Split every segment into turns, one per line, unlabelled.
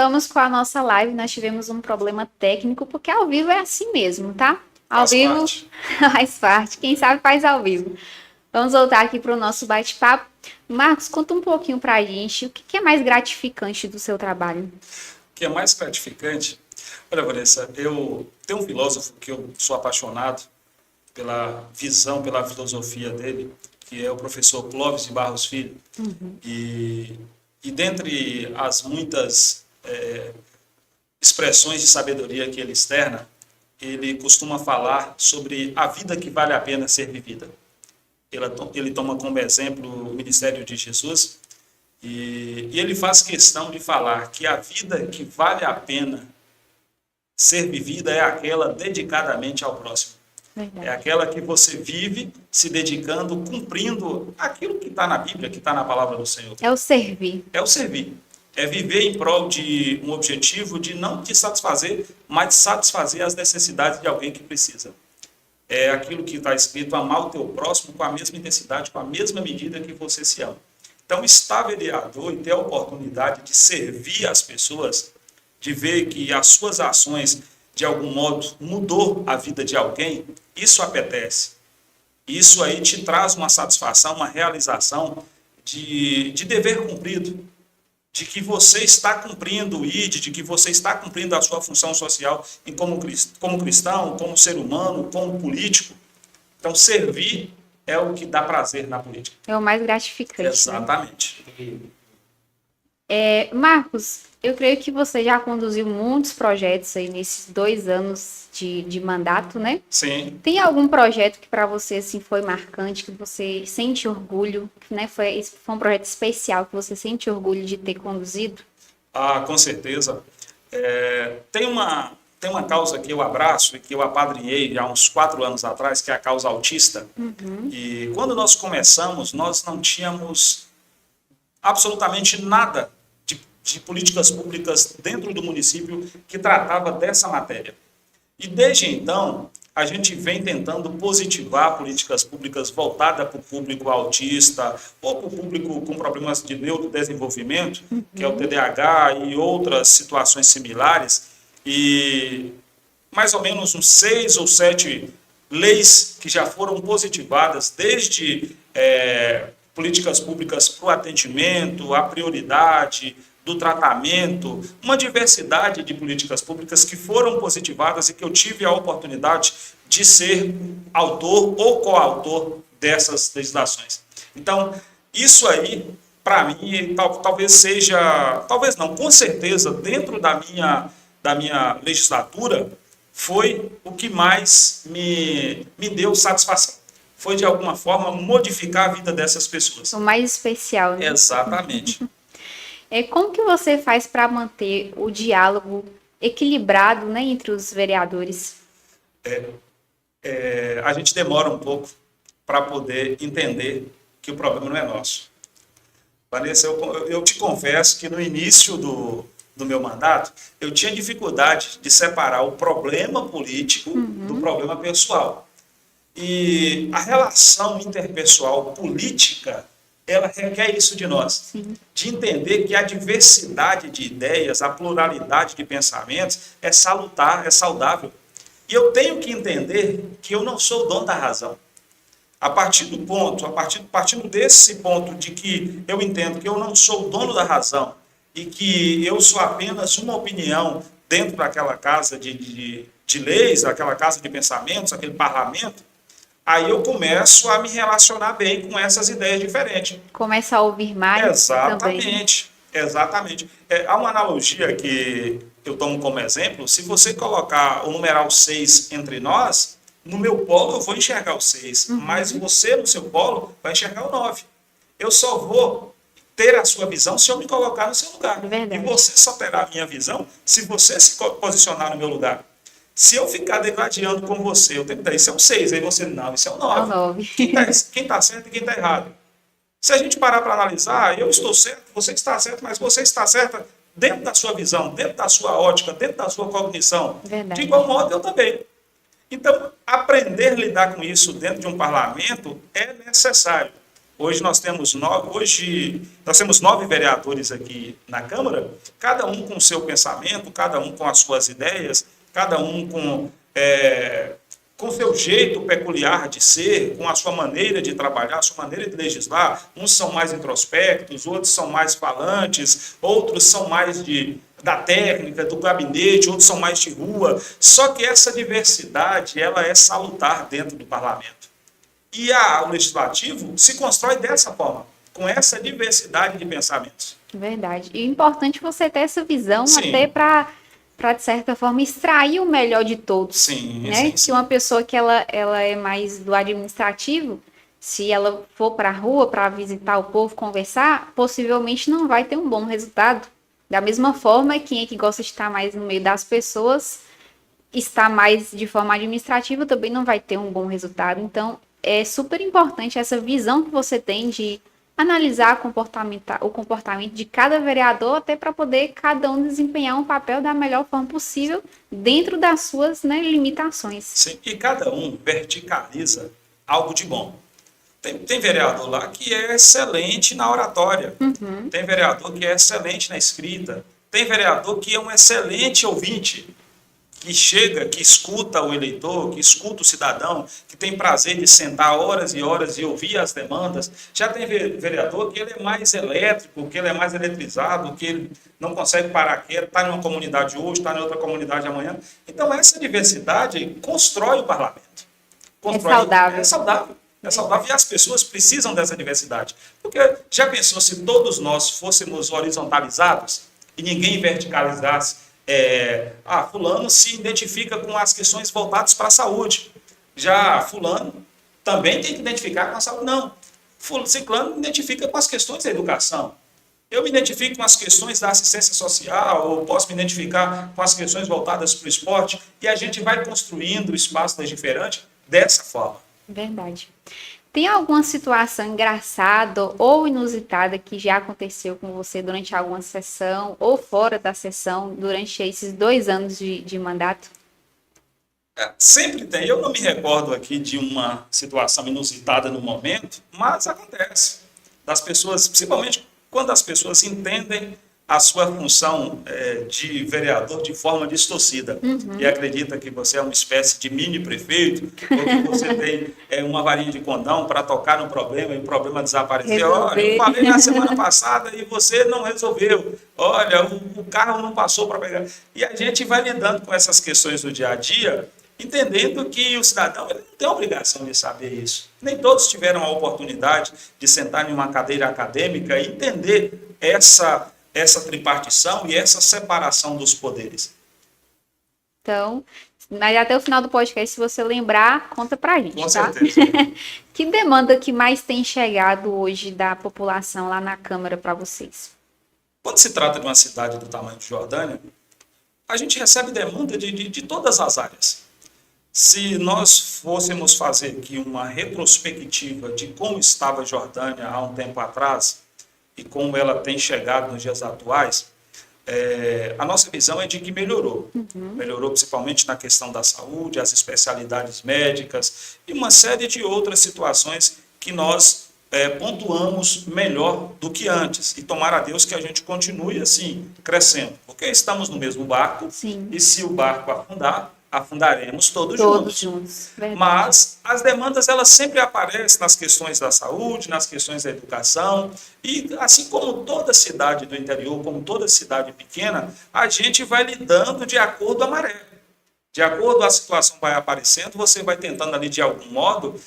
voltamos com a nossa live. Nós tivemos um problema técnico, porque ao vivo é assim mesmo, tá? Ao vivo faz parte. Quem sabe faz ao vivo. Vamos voltar aqui para o nosso bate-papo. Marcos, conta um pouquinho para a gente o que é mais gratificante do seu trabalho.
O que é mais gratificante? Olha, Vanessa, eu tenho um filósofo que eu sou apaixonado pela visão, pela filosofia dele, que é o professor Clóvis de Barros Filho. E dentre as muitas expressões de sabedoria que ele externa, ele costuma falar sobre a vida que vale a pena ser vivida. Ele toma como exemplo o ministério de Jesus e ele faz questão de falar que a vida que vale a pena ser vivida é aquela dedicadamente ao próximo. Verdade. É aquela que você vive se dedicando, cumprindo aquilo que está na Bíblia, que está na palavra do Senhor.
É o servir.
É o servir. É viver em prol de um objetivo de não te satisfazer, mas de satisfazer as necessidades de alguém que precisa. É aquilo que está escrito, amar o teu próximo com a mesma intensidade, com a mesma medida que você se ama. Então, estar vereador e ter a oportunidade de servir as pessoas, de ver que as suas ações, de algum modo, mudou a vida de alguém, isso apetece. Isso aí te traz uma satisfação, uma realização de dever cumprido, de que você está cumprindo o ID, de que você está cumprindo a sua função social como cristão, como ser humano, como político. Então, servir é o que dá prazer na política.
É o mais gratificante.
Exatamente.
Marcos, eu creio que você já conduziu muitos projetos aí nesses 2 anos de mandato, né?
Sim.
Tem algum projeto que para você assim, foi marcante, que você sente orgulho, né? Foi um projeto especial que você sente orgulho de ter conduzido?
Ah, com certeza. Tem uma causa que eu abraço e que eu apadrinhei há uns 4 anos atrás, que é a causa autista. E quando nós começamos, nós não tínhamos absolutamente nada de políticas públicas dentro do município que tratava dessa matéria. E desde então, a gente vem tentando positivar políticas públicas voltadas para o público autista ou para o público com problemas de neurodesenvolvimento, que é o TDAH e outras situações similares. E mais ou menos uns 6 ou 7 leis que já foram positivadas, desde políticas públicas para o atendimento, a prioridade do tratamento, uma diversidade de políticas públicas que foram positivadas e que eu tive a oportunidade de ser autor ou coautor dessas legislações. Então, isso aí, para mim, talvez seja, talvez não, com certeza, dentro da minha legislatura, foi o que mais me deu satisfação. Foi, de alguma forma, modificar a vida dessas pessoas.
O mais especial, né?
Exatamente.
Como que você faz para manter o diálogo equilibrado, né, entre os vereadores?
A gente demora um pouco para poder entender que o problema não é nosso. Vanessa, eu te confesso que no início do meu mandato, eu tinha dificuldade de separar o problema político do problema pessoal. E a relação interpessoal política, ela requer isso de nós. Sim. De entender que a diversidade de ideias, a pluralidade de pensamentos é salutar, é saudável. E eu tenho que entender que eu não sou o dono da razão. Partindo desse ponto de que eu entendo que eu não sou o dono da razão e que eu sou apenas uma opinião dentro daquela casa de leis, aquela casa de pensamentos, aquele parlamento, aí eu começo a me relacionar bem com essas ideias diferentes.
Começa a ouvir mais.
Exatamente,
também.
Exatamente. Há uma analogia que eu tomo como exemplo. Se você colocar o numeral 6 entre nós, no meu polo eu vou enxergar o 6, mas você no seu polo vai enxergar o 9. Eu só vou ter a sua visão se eu me colocar no seu lugar.
Verdade.
E você só terá a minha visão se você se posicionar no meu lugar. Se eu ficar degradando com você, eu tenho que dar, isso é um 6, aí você, não, isso é um 9.
É um 9.
Quem está certo e quem está errado. Se a gente parar para analisar, eu estou certo, você está certo, mas você está certa dentro da sua visão, dentro da sua ótica, dentro da sua cognição.
Verdade.
De igual modo, eu também. Então, aprender a lidar com isso dentro de um parlamento é necessário. Hoje nós temos nove vereadores aqui na Câmara, cada um com o seu pensamento, cada um com as suas ideias, cada um com o seu jeito peculiar de ser, com a sua maneira de trabalhar, a sua maneira de legislar. Uns são mais introspectos, outros são mais falantes, outros são mais da técnica, do gabinete, outros são mais de rua. Só que essa diversidade, ela é salutar dentro do parlamento. E o legislativo se constrói dessa forma, com essa diversidade de pensamentos.
Verdade. E é importante você ter essa visão,
Sim.
até para, de certa forma, extrair o melhor de todos.
Sim,
né?
sim.
Se uma pessoa que ela é mais do administrativo, se ela for para a rua para visitar o povo, conversar, possivelmente não vai ter um bom resultado. Da mesma forma, quem é que gosta de estar mais no meio das pessoas, estar mais de forma administrativa, também não vai ter um bom resultado. Então, é super importante essa visão que você tem de analisar o comportamento de cada vereador, até para poder cada um desempenhar um papel da melhor forma possível dentro das suas, né, limitações.
Sim, e cada um verticaliza algo de bom. Tem vereador lá que é excelente na oratória, tem vereador que é excelente na escrita, tem vereador que é um excelente ouvinte, que chega, que escuta o eleitor, que escuta o cidadão, que tem prazer de sentar horas e horas e ouvir as demandas. Já tem vereador que ele é mais elétrico, que ele é mais eletrizado, que ele não consegue parar quieto, está em uma comunidade hoje, está em outra comunidade amanhã. Então, essa diversidade constrói o parlamento.
É saudável.
É saudável. É saudável e as pessoas precisam dessa diversidade. Porque já pensou se todos nós fôssemos horizontalizados e ninguém verticalizasse? Fulano se identifica com as questões voltadas para a saúde. Já fulano também tem que identificar com a saúde. Não. Ciclano identifica com as questões da educação. Eu me identifico com as questões da assistência social, ou posso me identificar com as questões voltadas para o esporte, e a gente vai construindo o espaço legiferante dessa forma.
Verdade. Tem alguma situação engraçada ou inusitada que já aconteceu com você durante alguma sessão ou fora da sessão durante esses 2 anos de mandato?
Sempre tem. Eu não me recordo aqui de uma situação inusitada no momento, mas acontece. Das pessoas, principalmente quando as pessoas entendem a sua função de vereador de forma distorcida e acredita que você é uma espécie de mini prefeito ou que você tem uma varinha de condão para tocar no problema e o problema desaparecer. Olha, eu falei na semana passada e você não resolveu. Olha, o carro não passou para pegar. E a gente vai lidando com essas questões do dia a dia, entendendo que o cidadão ele não tem a obrigação de saber isso. Nem todos tiveram a oportunidade de sentar em uma cadeira acadêmica e entender essa tripartição e essa separação dos poderes.
Então, mas até o final do podcast, se você lembrar, conta pra gente,
Com
tá?
certeza.
Que demanda que mais tem chegado hoje da população lá na Câmara para vocês?
Quando se trata de uma cidade do tamanho de Jordânia, a gente recebe demanda de todas as áreas. Se nós fôssemos fazer aqui uma retrospectiva de como estava Jordânia há um tempo atrás, e como ela tem chegado nos dias atuais, a nossa visão é de que melhorou. Melhorou principalmente na questão da saúde, as especialidades médicas e uma série de outras situações que nós pontuamos melhor do que antes. E tomara a Deus que a gente continue assim, crescendo. Porque estamos no mesmo barco.
Sim.
E se o barco afundar, afundaremos todos
juntos.
Mas as demandas elas sempre aparecem nas questões da saúde, nas questões da educação e assim como toda cidade do interior, como toda cidade pequena, a gente vai lidando de acordo à maré. De acordo a situação vai aparecendo, você vai tentando ali de algum modo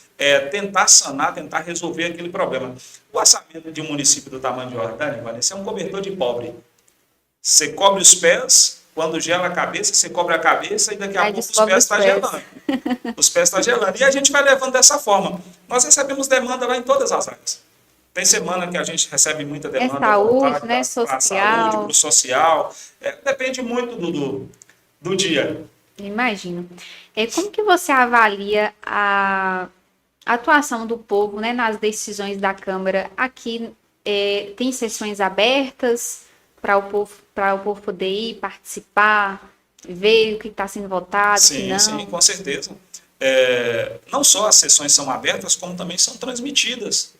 tentar sanar, tentar resolver aquele problema. O orçamento de um município do tamanho de Jordânia, Vanessa, é um cobertor de pobre. Você cobre os pés. Quando gela a cabeça, você cobre a cabeça e daqui a pouco os pés estão gelando. Os pés estão gelando. E a gente vai levando dessa forma. Nós recebemos demanda lá em todas as áreas. Tem semana que a gente recebe muita demanda.
Saúde, né? Social.
Para a saúde, para o social. Depende muito do dia.
Imagino. Como que você avalia a atuação do povo, né, nas decisões da Câmara? Aqui tem sessões abertas para o povo poder ir participar, ver o que está sendo votado,
sim,
não.
Sim, com certeza. não só as sessões são abertas, como também são transmitidas.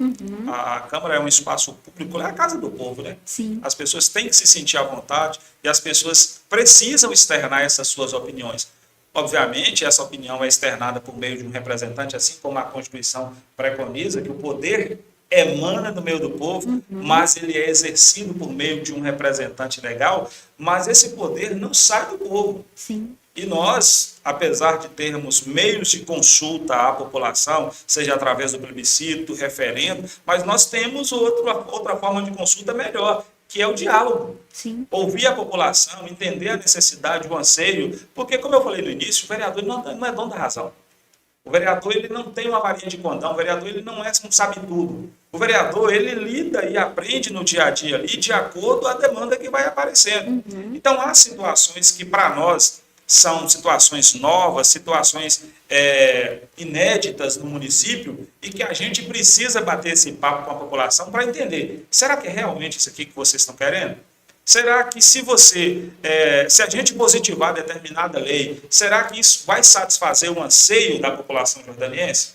A Câmara é um espaço público, é a casa do povo, né?
Sim.
As pessoas têm que se sentir à vontade e as pessoas precisam externar essas suas opiniões. Obviamente, essa opinião é externada por meio de um representante, assim como a Constituição preconiza, que o poder emana do meio do povo, mas ele é exercido por meio de um representante legal, mas esse poder não sai do povo.
Sim.
E nós, apesar de termos meios de consulta à população, seja através do plebiscito, referendo, mas nós temos outra forma de consulta melhor, que é o diálogo.
Sim.
Ouvir a população, entender a necessidade, o anseio, porque, como eu falei no início, o vereador não é dono da razão. O vereador ele não tem uma varinha de condão, o vereador ele não sabe tudo. O vereador ele lida e aprende no dia a dia ali de acordo com a demanda que vai aparecendo. Então, há situações que para nós são situações novas, situações inéditas no município e que a gente precisa bater esse papo com a população para entender, será que é realmente isso aqui que vocês estão querendo? Será que se a gente positivar determinada lei, será que isso vai satisfazer o anseio da população jordaniense?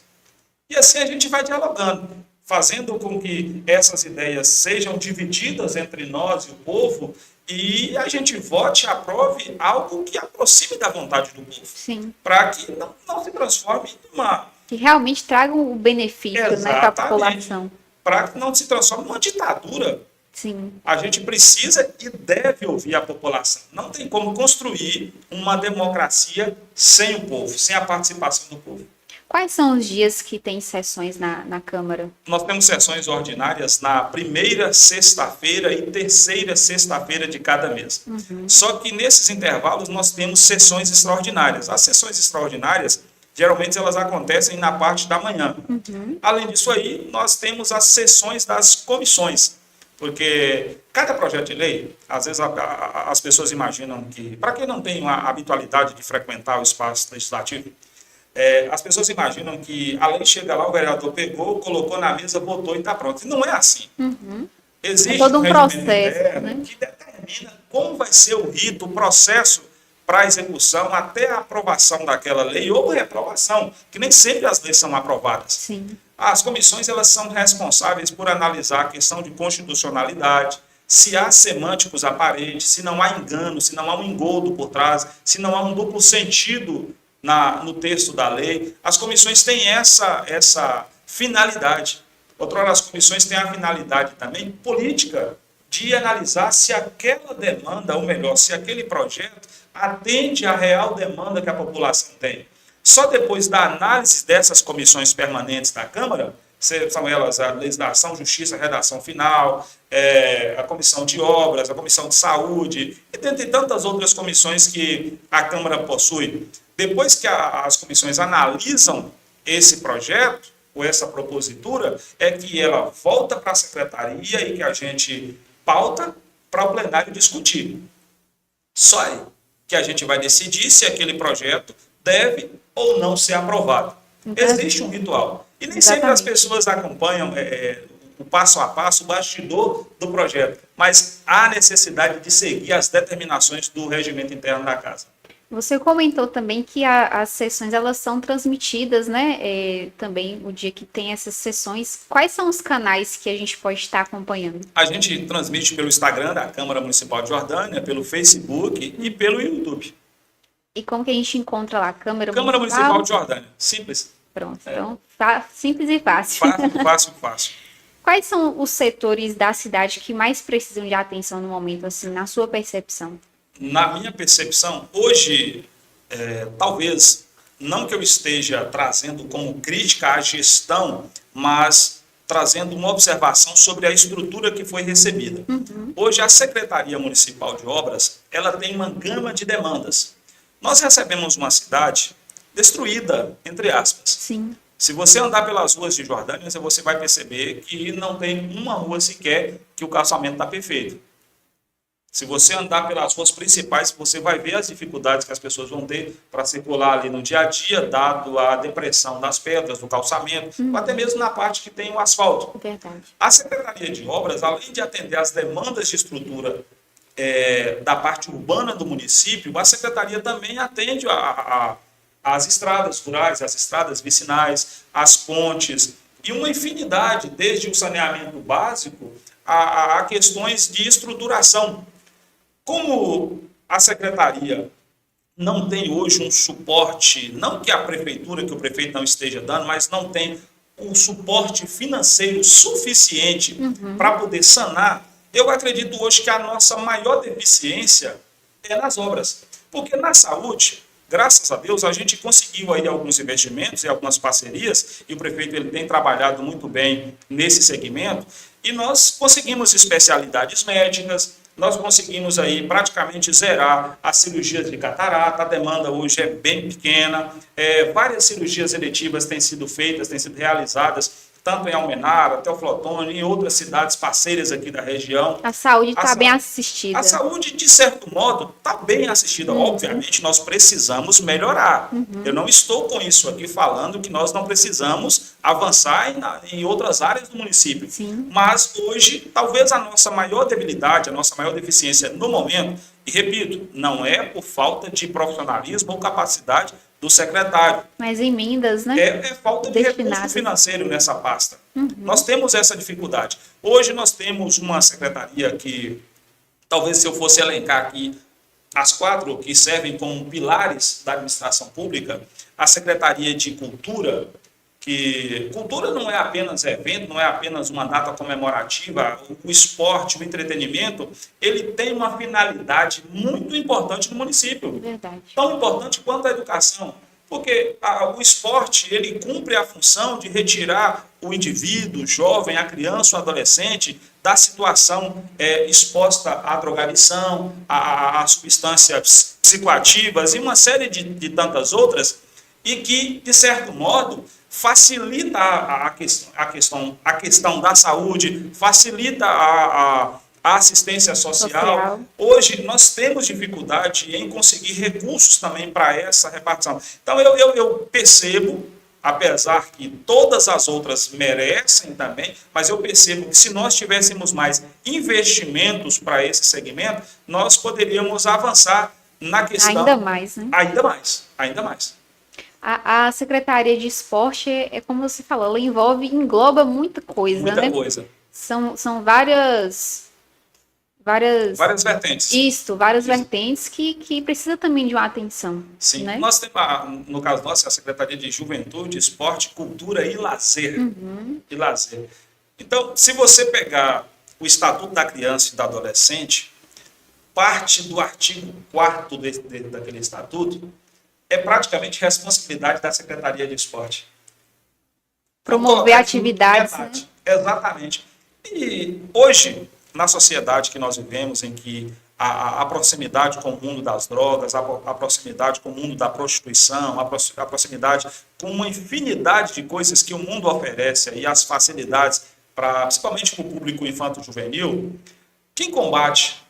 E assim a gente vai dialogando, fazendo com que essas ideias sejam divididas entre nós e o povo e a gente vote e aprove algo que aproxime da vontade do povo.
Sim.
Para que não se transforme em uma...
Que realmente tragam o benefício, né, para a população.
Para que não se transforme numa ditadura.
Sim.
A gente precisa e deve ouvir a população. Não tem como construir uma democracia sem o povo, sem a participação do povo.
Quais são os dias que tem sessões na Câmara?
Nós temos sessões ordinárias na primeira sexta-feira e terceira sexta-feira de cada mês. Só que nesses intervalos nós temos sessões extraordinárias. As sessões extraordinárias, geralmente elas acontecem na parte da manhã. Além disso aí, nós temos as sessões das comissões. Porque cada projeto de lei, às vezes as pessoas imaginam que, para quem não tem uma habitualidade de frequentar o espaço legislativo, as pessoas imaginam que a lei chega lá, o vereador pegou, colocou na mesa, votou e está pronto. E não é assim. Existe
todo um processo,
interno,
né?
que determina como vai ser o rito, o processo para a execução até a aprovação daquela lei ou reprovação, que nem sempre as leis são aprovadas.
Sim.
As comissões elas são responsáveis por analisar a questão de constitucionalidade, se há semânticos aparentes, se não há engano, se não há um engodo por trás, se não há um duplo sentido no texto da lei. As comissões têm essa finalidade. Outrora, as comissões têm a finalidade também política de analisar se aquela demanda, ou melhor, se aquele projeto atende à real demanda que a população tem. Só depois da análise dessas comissões permanentes da Câmara, são elas a legislação, justiça, redação final, a comissão de obras, a comissão de saúde, e dentre tantas outras comissões que a Câmara possui. Depois que as comissões analisam esse projeto, ou essa propositura, é que ela volta para a secretaria e que a gente pauta para o plenário discutir. Só aí que a gente vai decidir se aquele projeto deve ou não ser aprovado. Existe um ritual. E nem sempre as pessoas acompanham o passo a passo, o bastidor do projeto. Mas há necessidade de seguir as determinações do regimento interno da Casa.
Você comentou também que as sessões elas são transmitidas, né? Também o dia que tem essas sessões. Quais são os canais que a gente pode estar acompanhando?
A gente transmite pelo Instagram da Câmara Municipal de Jordânia, pelo Facebook e pelo YouTube.
E como que a gente encontra lá? Câmara
Municipal de Jordânia. Simples.
Pronto. Então, tá simples e fácil.
Fácil.
Quais são os setores da cidade que mais precisam de atenção no momento, assim, na sua percepção?
Na minha percepção, hoje, talvez, não que eu esteja trazendo como crítica à gestão, mas trazendo uma observação sobre a estrutura que foi recebida. Hoje, a Secretaria Municipal de Obras, ela tem uma gama de demandas. Nós recebemos uma cidade destruída, entre aspas.
Sim.
Se você andar pelas ruas de Jordânia, você vai perceber que não tem uma rua sequer que o calçamento está perfeito. Se você andar pelas ruas principais, você vai ver as dificuldades que as pessoas vão ter para circular ali no dia a dia, dado a depressão das pedras, do calçamento, ou até mesmo na parte que tem o asfalto.
Verdade.
A Secretaria de Obras, além de atender às demandas de estrutura da parte urbana do município, a Secretaria também atende as estradas rurais, as estradas vicinais, as pontes, e uma infinidade, desde o saneamento básico a questões de estruturação. Como a secretaria não tem hoje um suporte, não que a prefeitura, que o prefeito não esteja dando, mas não tem um suporte financeiro suficiente para poder sanar, eu acredito hoje que a nossa maior deficiência é nas obras. Porque na saúde, graças a Deus, a gente conseguiu aí alguns investimentos e algumas parcerias, e o prefeito ele tem trabalhado muito bem nesse segmento, e nós conseguimos especialidades médicas, nós conseguimos aí praticamente zerar as cirurgias de catarata, a demanda hoje é bem pequena, várias cirurgias eletivas têm sido feitas, têm sido realizadas, tanto em Almenara, Teoflotone, em outras cidades parceiras aqui da região.
A saúde está bem assistida.
A saúde, de certo modo, está bem assistida. Obviamente, nós precisamos melhorar. Eu não estou com isso aqui falando que nós não precisamos avançar em outras áreas do município.
Sim.
Mas hoje, talvez a nossa maior debilidade, a nossa maior deficiência no momento, e repito, não é por falta de profissionalismo ou capacidade do secretário.
Mas emendas, né?
É falta de recurso financeiro nessa pasta. Nós temos essa dificuldade. Hoje nós temos uma secretaria que, talvez se eu fosse elencar aqui as 4 que servem como pilares da administração pública, a Secretaria de Cultura, que cultura não é apenas evento, não é apenas uma data comemorativa, o esporte, o entretenimento, ele tem uma finalidade muito importante no município.
Verdade.
Tão importante quanto a educação, porque o esporte, ele cumpre a função de retirar o indivíduo, o jovem, a criança, o adolescente, da situação exposta à drogadição, a substâncias psicoativas e uma série de tantas outras, e que, de certo modo, facilita a questão da saúde, facilita a assistência social. Hoje nós temos dificuldade em conseguir recursos também para essa repartição. Então eu percebo, apesar que todas as outras merecem também, mas eu percebo que se nós tivéssemos mais investimentos para esse segmento, nós poderíamos avançar na questão...
Ainda mais, né?
Ainda mais.
A Secretaria de Esporte, como você falou, ela engloba muita coisa, né?
Muita coisa.
São várias
vertentes.
Isso, várias vertentes que precisa também de uma atenção.
Sim,
né?
Nós temos, no caso nosso, a Secretaria de Juventude, Esporte, Cultura e Lazer.
Uhum.
Então, se você pegar o Estatuto da Criança e do Adolescente, parte do artigo 4º daquele estatuto é praticamente responsabilidade da Secretaria de Esporte.
Promover atividades. Né?
Exatamente. E hoje, na sociedade que nós vivemos, em que a proximidade com o mundo das drogas, a proximidade com o mundo da prostituição, a proximidade com uma infinidade de coisas que o mundo oferece e as facilidades, principalmente para o público infanto-juvenil, quem combate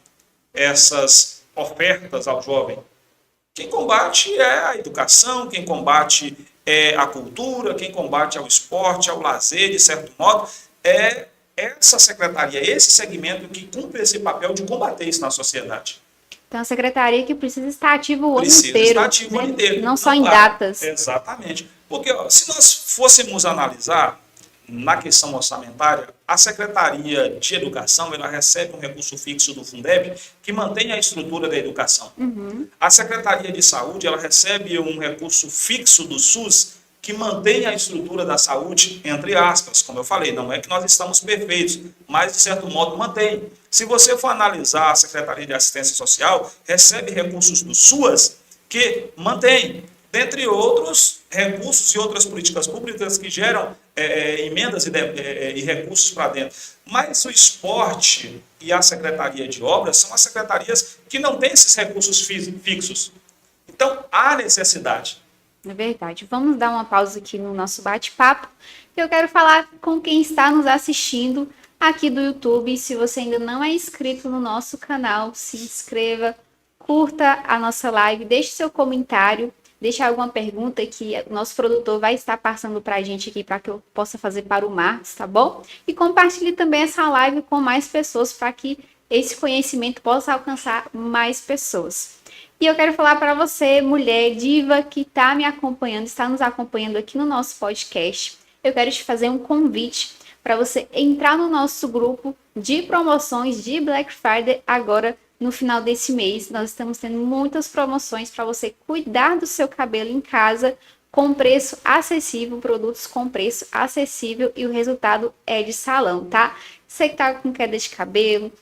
essas ofertas ao jovem? Quem combate é a educação, quem combate é a cultura, quem combate é o esporte, é o lazer, de certo modo, é essa secretaria, esse segmento que cumpre esse papel de combater isso na sociedade.
Então, a secretaria que precisa estar ativa o ano inteiro.
Precisa estar ativa o ano inteiro.
Não só em datas.
Exatamente. Porque se nós fôssemos analisar na questão orçamentária, a Secretaria de Educação ela recebe um recurso fixo do Fundeb que mantém a estrutura da educação.
Uhum.
A Secretaria de Saúde ela recebe um recurso fixo do SUS que mantém a estrutura da saúde, entre aspas, como eu falei, não é que nós estamos perfeitos, mas de certo modo mantém. Se você for analisar a Secretaria de Assistência Social, recebe recursos do SUAS que mantém, dentre outros recursos e outras políticas públicas que geram emendas e recursos para dentro. Mas o esporte e a Secretaria de Obras são as secretarias que não têm esses recursos fixos. Então, há necessidade.
É verdade. Vamos dar uma pausa aqui no nosso bate-papo, que eu quero falar com quem está nos assistindo aqui do YouTube. Se você ainda não é inscrito no nosso canal, se inscreva, curta a nossa live, deixe seu comentário, deixe alguma pergunta que o nosso produtor vai estar passando para a gente aqui para que eu possa fazer para o Marcos, tá bom? E compartilhe também essa live com mais pessoas para que esse conhecimento possa alcançar mais pessoas. E eu quero falar para você, mulher diva que está me acompanhando, está nos acompanhando aqui no nosso podcast. Eu quero te fazer um convite para você entrar no nosso grupo de promoções de Black Friday agora no final desse mês. Nós estamos tendo muitas promoções para você cuidar do seu cabelo em casa com preço acessível, produtos com preço acessível e o resultado é de salão, tá? Você que tá com queda de cabelo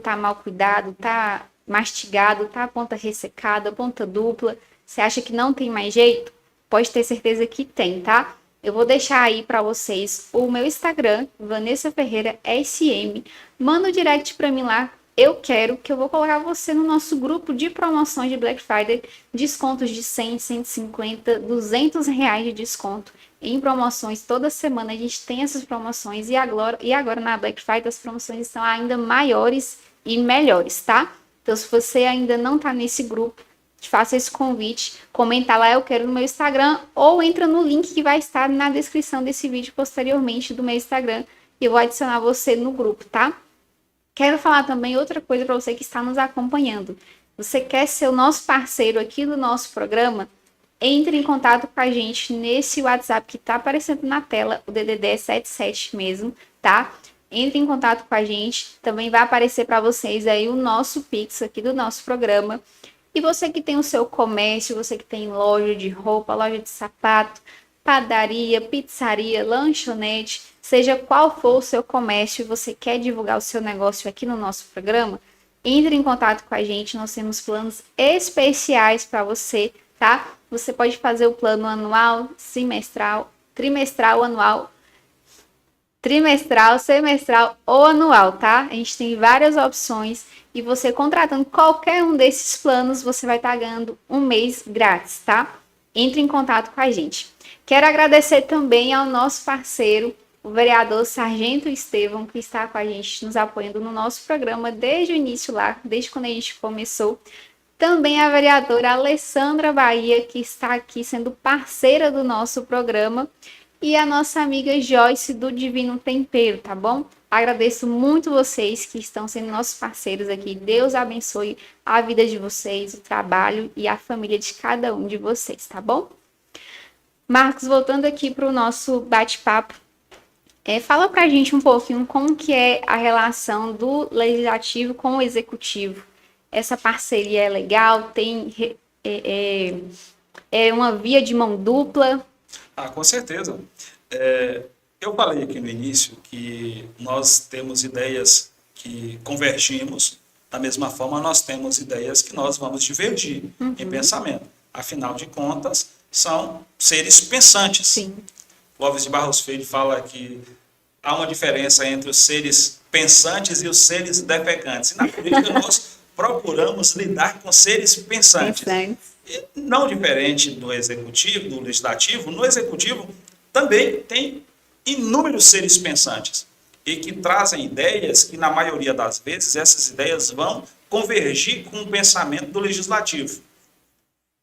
tá mal cuidado, tá mastigado, tá a ponta ressecada, ponta dupla, você acha que não tem mais jeito? Pode ter certeza que tem, tá? Eu vou deixar aí para vocês o meu Instagram, Vanessa Ferreira SM. Manda um direct para mim lá. Eu quero que eu vou colocar você no nosso grupo de promoções de Black Friday, descontos de 100, 150, R$ 200 de desconto em promoções. Toda semana a gente tem essas promoções e agora na Black Friday as promoções estão ainda maiores e melhores, tá? Então se você ainda não tá nesse grupo, te faço esse convite, comenta lá eu quero no meu Instagram ou entra no link que vai estar na descrição desse vídeo posteriormente do meu Instagram e eu vou adicionar você no grupo, tá? Quero falar também outra coisa para você que está nos acompanhando. Você quer ser o nosso parceiro aqui do nosso programa? Entre em contato com a gente nesse WhatsApp que está aparecendo na tela, o DDD é 77 mesmo, tá? Entre em contato com a gente, também vai aparecer para vocês aí o nosso Pix aqui do nosso programa. E você que tem o seu comércio, você que tem loja de roupa, loja de sapato, padaria, pizzaria, lanchonete, seja qual for o seu comércio e você quer divulgar o seu negócio aqui no nosso programa, entre em contato com a gente, nós temos planos especiais para você, tá? Você pode fazer o plano anual, semestral, trimestral, anual, trimestral, semestral ou anual, tá? A gente tem várias opções e você contratando qualquer um desses planos, você vai estar ganhando um mês grátis, tá? Entre em contato com a gente. Quero agradecer também ao nosso parceiro, o vereador Sargento Estevão, que está com a gente, nos apoiando no nosso programa desde o início lá, desde quando a gente começou. Também a vereadora Alessandra Bahia, que está aqui sendo parceira do nosso programa. E a nossa amiga Joyce do Divino Tempero, tá bom? Agradeço muito vocês que estão sendo nossos parceiros aqui. Deus abençoe a vida de vocês, o trabalho e a família de cada um de vocês, tá bom? Marcos, voltando aqui para o nosso bate-papo, fala para a gente um pouquinho como que é a relação do legislativo com o executivo. Essa parceria é legal? É uma via de mão dupla?
Com certeza. Eu falei aqui no início que nós temos ideias que convergimos, da mesma forma nós temos ideias que nós vamos divergir em pensamento. Afinal de contas, são seres pensantes.
Sim.
Clóvis de Barros Filho fala que há uma diferença entre os seres pensantes e os seres defecantes. E na política nós procuramos lidar com seres pensantes. E não diferente do executivo, do legislativo, no executivo também tem inúmeros seres pensantes e que trazem ideias que, na maioria das vezes, essas ideias vão convergir com o pensamento do legislativo.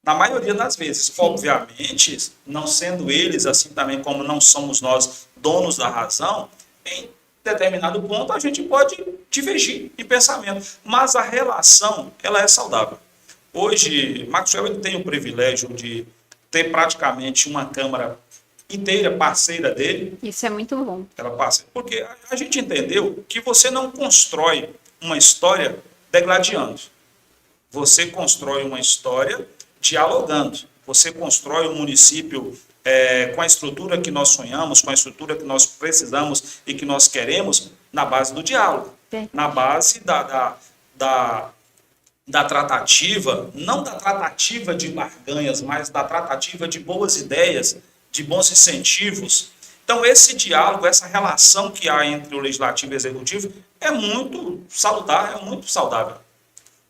Na maioria das vezes, sim. Obviamente, não sendo eles, assim também como não somos nós donos da razão, em determinado ponto a gente pode divergir em pensamento, mas a relação, ela é saudável. Hoje, Maxwell tem o privilégio de ter praticamente uma Câmara inteira parceira dele.
Isso é muito bom.
Ela passa, porque a gente entendeu que você não constrói uma história degladiando. Você constrói uma história dialogando. Você constrói um município com a estrutura que nós sonhamos, com a estrutura que nós precisamos e que nós queremos, na base do diálogo. Na base da tratativa, não da tratativa de barganhas, mas da tratativa de boas ideias, de bons incentivos. Então, esse diálogo, essa relação que há entre o legislativo e o executivo é muito saudável.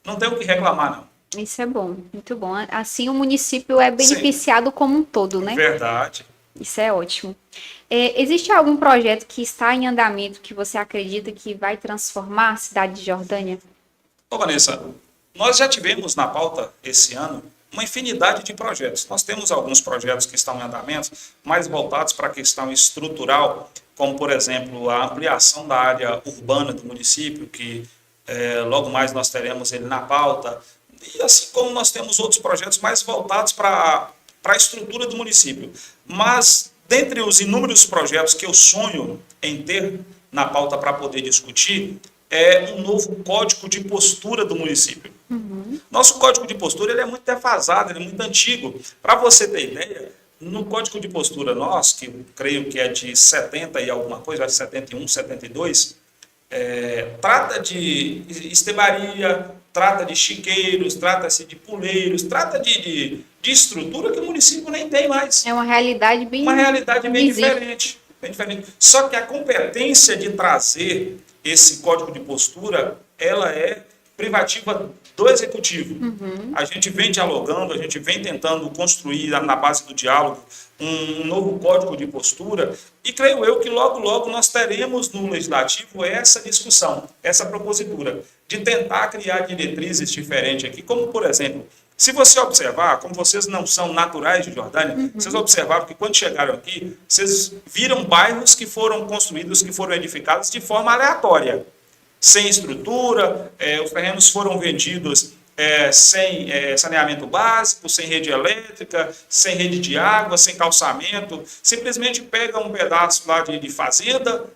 Não tem o que reclamar, não.
Isso é bom, muito bom. Assim o município é beneficiado Sim. como um todo, né?
Verdade.
Isso é ótimo. Existe algum projeto que está em andamento que você acredita que vai transformar a cidade de Jordânia?
Ô, Vanessa, nós já tivemos na pauta esse ano uma infinidade de projetos. Nós temos alguns projetos que estão em andamento, mais voltados para a questão estrutural, como, por exemplo, a ampliação da área urbana do município, que logo mais nós teremos ele na pauta, E assim como nós temos outros projetos mais voltados para a estrutura do município. Mas, dentre os inúmeros projetos que eu sonho em ter na pauta para poder discutir, é um novo código de postura do município. Nosso código de postura ele é muito defasado, ele é muito antigo. Para você ter ideia, no código de postura nosso, que eu creio que é de 70 e alguma coisa, acho 71, 72, trata de estebaria, trata de chiqueiros, trata-se de puleiros, trata de estrutura que o município nem tem mais.
É uma realidade bem
Diferente, bem diferente. Só que a competência de trazer esse código de postura, ela é privativa do executivo. A gente vem dialogando, a gente vem tentando construir na base do diálogo um novo código de postura e creio eu que logo, logo nós teremos no legislativo essa discussão, essa propositura de tentar criar diretrizes diferentes aqui, como por exemplo, se você observar, como vocês não são naturais de Jordânia, vocês observaram que quando chegaram aqui, vocês viram bairros que foram construídos, que foram edificados de forma aleatória, sem estrutura, os terrenos foram vendidos sem saneamento básico, sem rede elétrica, sem rede de água, sem calçamento, simplesmente pega um pedaço lá de fazenda,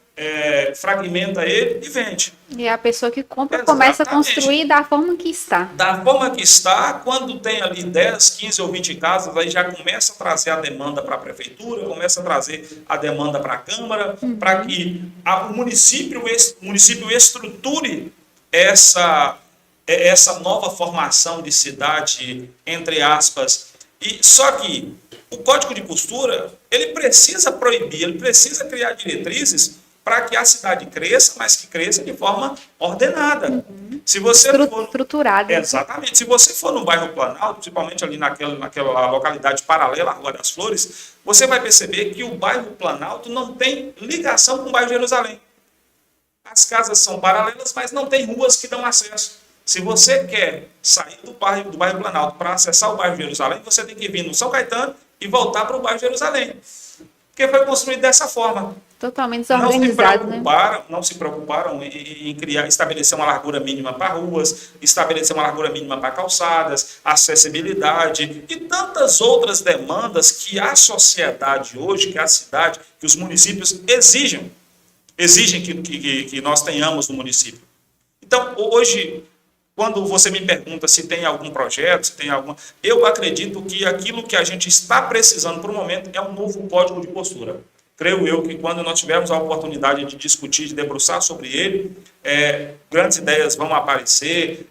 fragmenta ele e vende.
E a pessoa que compra começa a construir da forma que está.
Da forma que está, quando tem ali 10, 15 ou 20 casas, aí já começa a trazer a demanda para a prefeitura, começa a trazer a demanda para a Câmara, para que o município estruture essa nova formação de cidade, entre aspas. E só que o Código de Postura, ele precisa proibir, ele precisa criar diretrizes para que a cidade cresça, mas que cresça de forma ordenada. Se você for
estruturada.
Exatamente. Se você for no bairro Planalto, principalmente ali naquela localidade paralela à Rua das Flores, você vai perceber que o bairro Planalto não tem ligação com o bairro Jerusalém. As casas são paralelas, mas não tem ruas que dão acesso. Se você quer sair do bairro Planalto para acessar o bairro Jerusalém, você tem que vir no São Caetano e voltar para o bairro Jerusalém. Porque foi construído dessa forma.
Totalmente desorganizado, né?
Não se preocuparam em estabelecer uma largura mínima para ruas, estabelecer uma largura mínima para calçadas, acessibilidade e tantas outras demandas que a sociedade hoje, que a cidade, que os municípios exigem que nós tenhamos no município. Então, hoje, quando você me pergunta se tem algum projeto, se tem alguma... Eu acredito que aquilo que a gente está precisando por um momento é um novo código de postura. Creio eu que quando nós tivermos a oportunidade de discutir, de debruçar sobre ele, grandes ideias vão aparecer,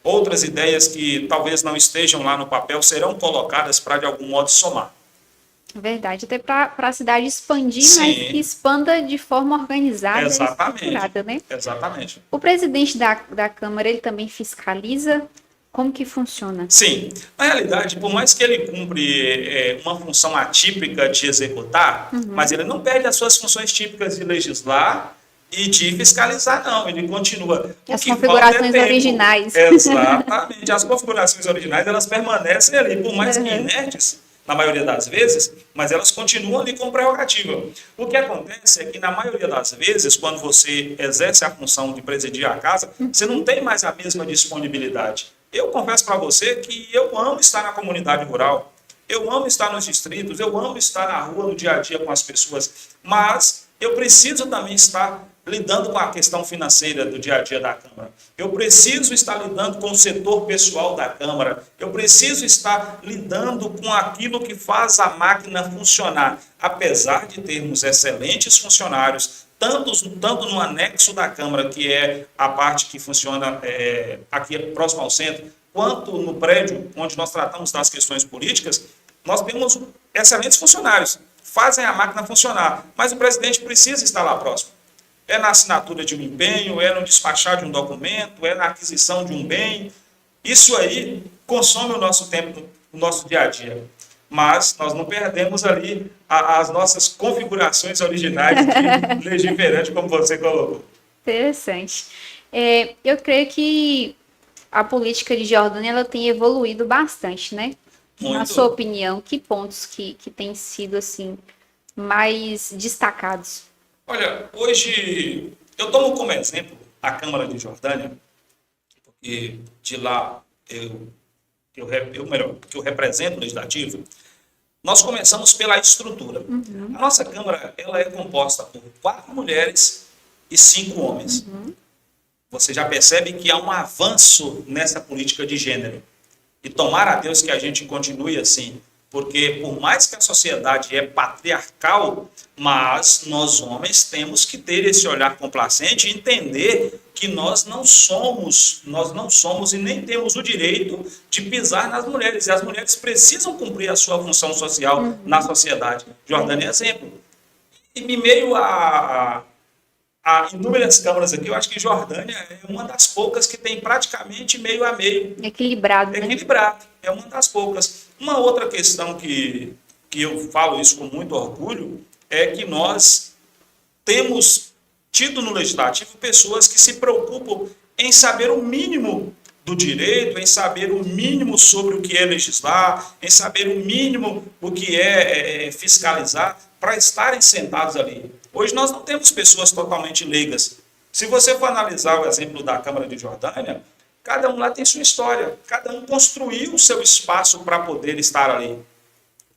outras ideias que talvez não estejam lá no papel serão colocadas para, de algum modo, somar.
Verdade, até para a cidade expandir,
Sim.
mas que expanda de forma organizada e estruturada, né?
Exatamente.
O presidente da Câmara, ele também fiscaliza? Como que funciona?
Sim. Na realidade, por mais que ele cumpre uma função atípica de executar, mas ele não perde as suas funções típicas de legislar e de fiscalizar, não. Ele continua.
As configurações originais.
Exatamente. As configurações originais, elas permanecem ali, por mais que inertes, na maioria das vezes, mas elas continuam ali com prerrogativa. O que acontece é que, na maioria das vezes, quando você exerce a função de presidir a casa, você não tem mais a mesma disponibilidade. Eu confesso para você que eu amo estar na comunidade rural, eu amo estar nos distritos, eu amo estar na rua, no dia a dia com as pessoas, mas eu preciso também estar lidando com a questão financeira do dia a dia da Câmara. Eu preciso estar lidando com o setor pessoal da Câmara. Eu preciso estar lidando com aquilo que faz a máquina funcionar. Apesar de termos excelentes funcionários, tanto no anexo da Câmara, que é a parte que funciona aqui próximo ao centro, quanto no prédio onde nós tratamos das questões políticas, nós temos excelentes funcionários, fazem a máquina funcionar, mas o presidente precisa estar lá próximo. É na assinatura de um empenho, é no despachar de um documento, é na aquisição de um bem. Isso aí consome o nosso tempo, o nosso dia a dia. Mas nós não perdemos ali as nossas configurações originais de legiferante, como você colocou.
Interessante. Eu creio que a política de Jordânia ela tem evoluído bastante, né?
Muito.
Na sua opinião, que pontos que têm sido assim mais destacados?
Olha, hoje eu tomo como exemplo a Câmara de Jordânia, porque de lá melhor, que eu represento o Legislativo, nós começamos pela estrutura. A nossa Câmara, ela é composta por 4 mulheres e 5 homens. Você já percebe que há um avanço nessa política de gênero. E tomara a Deus que a gente continue assim, porque por mais que a sociedade é patriarcal, mas nós homens temos que ter esse olhar complacente e entender que nós não somos e nem temos o direito de pisar nas mulheres. E as mulheres precisam cumprir a sua função social na sociedade. Jordânia é exemplo. E em meio a inúmeras câmaras aqui, eu acho que Jordânia é uma das poucas que tem praticamente meio a meio.
Equilibrado, né?
Equilibrado, é uma das poucas. Uma outra questão que eu falo isso com muito orgulho é que nós temos tido no Legislativo pessoas que se preocupam em saber o mínimo do direito, em saber o mínimo sobre o que é legislar, em saber o mínimo o que é fiscalizar, para estarem sentados ali. Hoje nós não temos pessoas totalmente leigas. Se você for analisar o exemplo da Câmara de Jordânia, cada um lá tem sua história, cada um construiu o seu espaço para poder estar ali.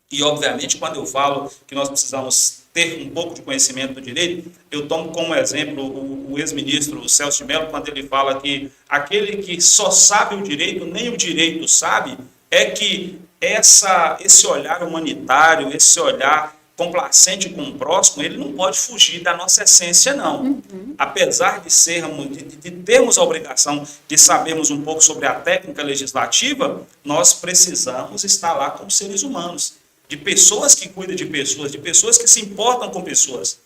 E, obviamente, quando eu falo que nós precisamos ter um pouco de conhecimento do direito, eu tomo como exemplo o ex-ministro Celso de Mello, quando ele fala que aquele que só sabe o direito, nem o direito sabe, é que esse olhar humanitário, esse olhar complacente com o próximo, ele não pode fugir da nossa essência, não. Apesar de termos a obrigação de sabermos um pouco sobre a técnica legislativa, nós precisamos estar lá como seres humanos, de pessoas que cuidam de pessoas que se importam com pessoas.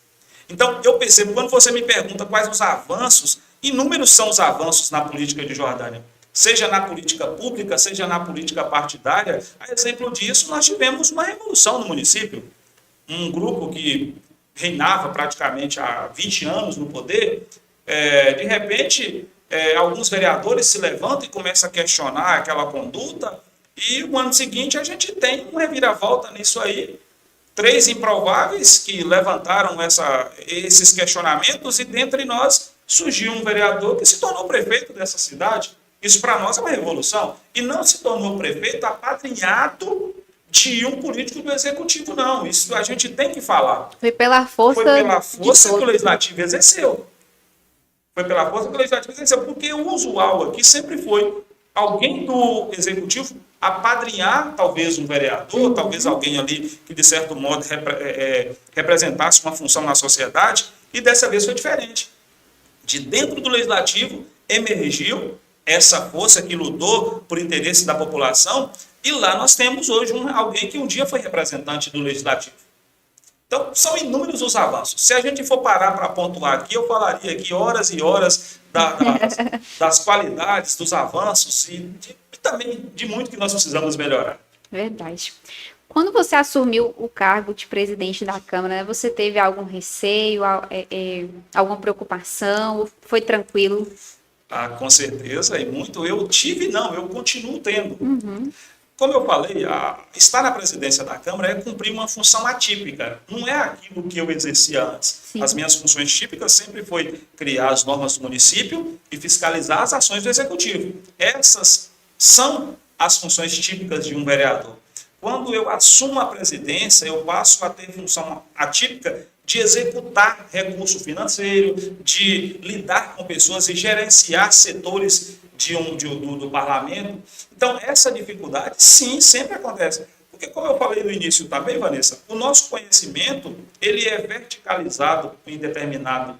Então, eu percebo, quando você me pergunta quais os avanços, inúmeros são os avanços na política de Jordânia, seja na política pública, seja na política partidária. A exemplo disso, nós tivemos uma revolução no município. Um grupo que reinava praticamente há 20 anos no poder, de repente, alguns vereadores se levantam e começam a questionar aquela conduta, e no ano seguinte a gente tem uma reviravolta nisso aí. 3 improváveis que levantaram esses questionamentos, e dentre nós surgiu um vereador que se tornou prefeito dessa cidade. Isso para nós é uma revolução. E não se tornou prefeito apadrinhado de um político do executivo, não. Isso a gente tem que falar.
Foi pela força
que o Legislativo exerceu. Foi pela força que o Legislativo exerceu. Porque o usual aqui sempre foi alguém do executivo apadrinhar talvez um vereador, talvez alguém ali que de certo modo representasse uma função na sociedade, e dessa vez foi diferente. De dentro do Legislativo emergiu essa força que lutou por interesse da população, e lá nós temos hoje alguém que um dia foi representante do Legislativo. Então, são inúmeros os avanços. Se a gente for parar para pontuar aqui, eu falaria aqui horas e horas das qualidades, dos avanços e também de muito que nós precisamos melhorar.
Verdade. Quando você assumiu o cargo de presidente da Câmara, né, você teve algum receio, alguma preocupação? Ou foi tranquilo?
Com certeza, e muito. Eu continuo tendo. Como eu falei, estar na presidência da Câmara é cumprir uma função atípica. Não é aquilo que eu exercia antes.
Sim.
As minhas funções típicas sempre foi criar as normas do município e fiscalizar as ações do Executivo. Essas são as funções típicas de um vereador. Quando eu assumo a presidência, eu passo a ter função atípica de executar recurso financeiro, de lidar com pessoas e gerenciar setores do parlamento. Então, essa dificuldade, sim, sempre acontece. Porque, como eu falei no início também, Vanessa, o nosso conhecimento, ele é verticalizado em determinado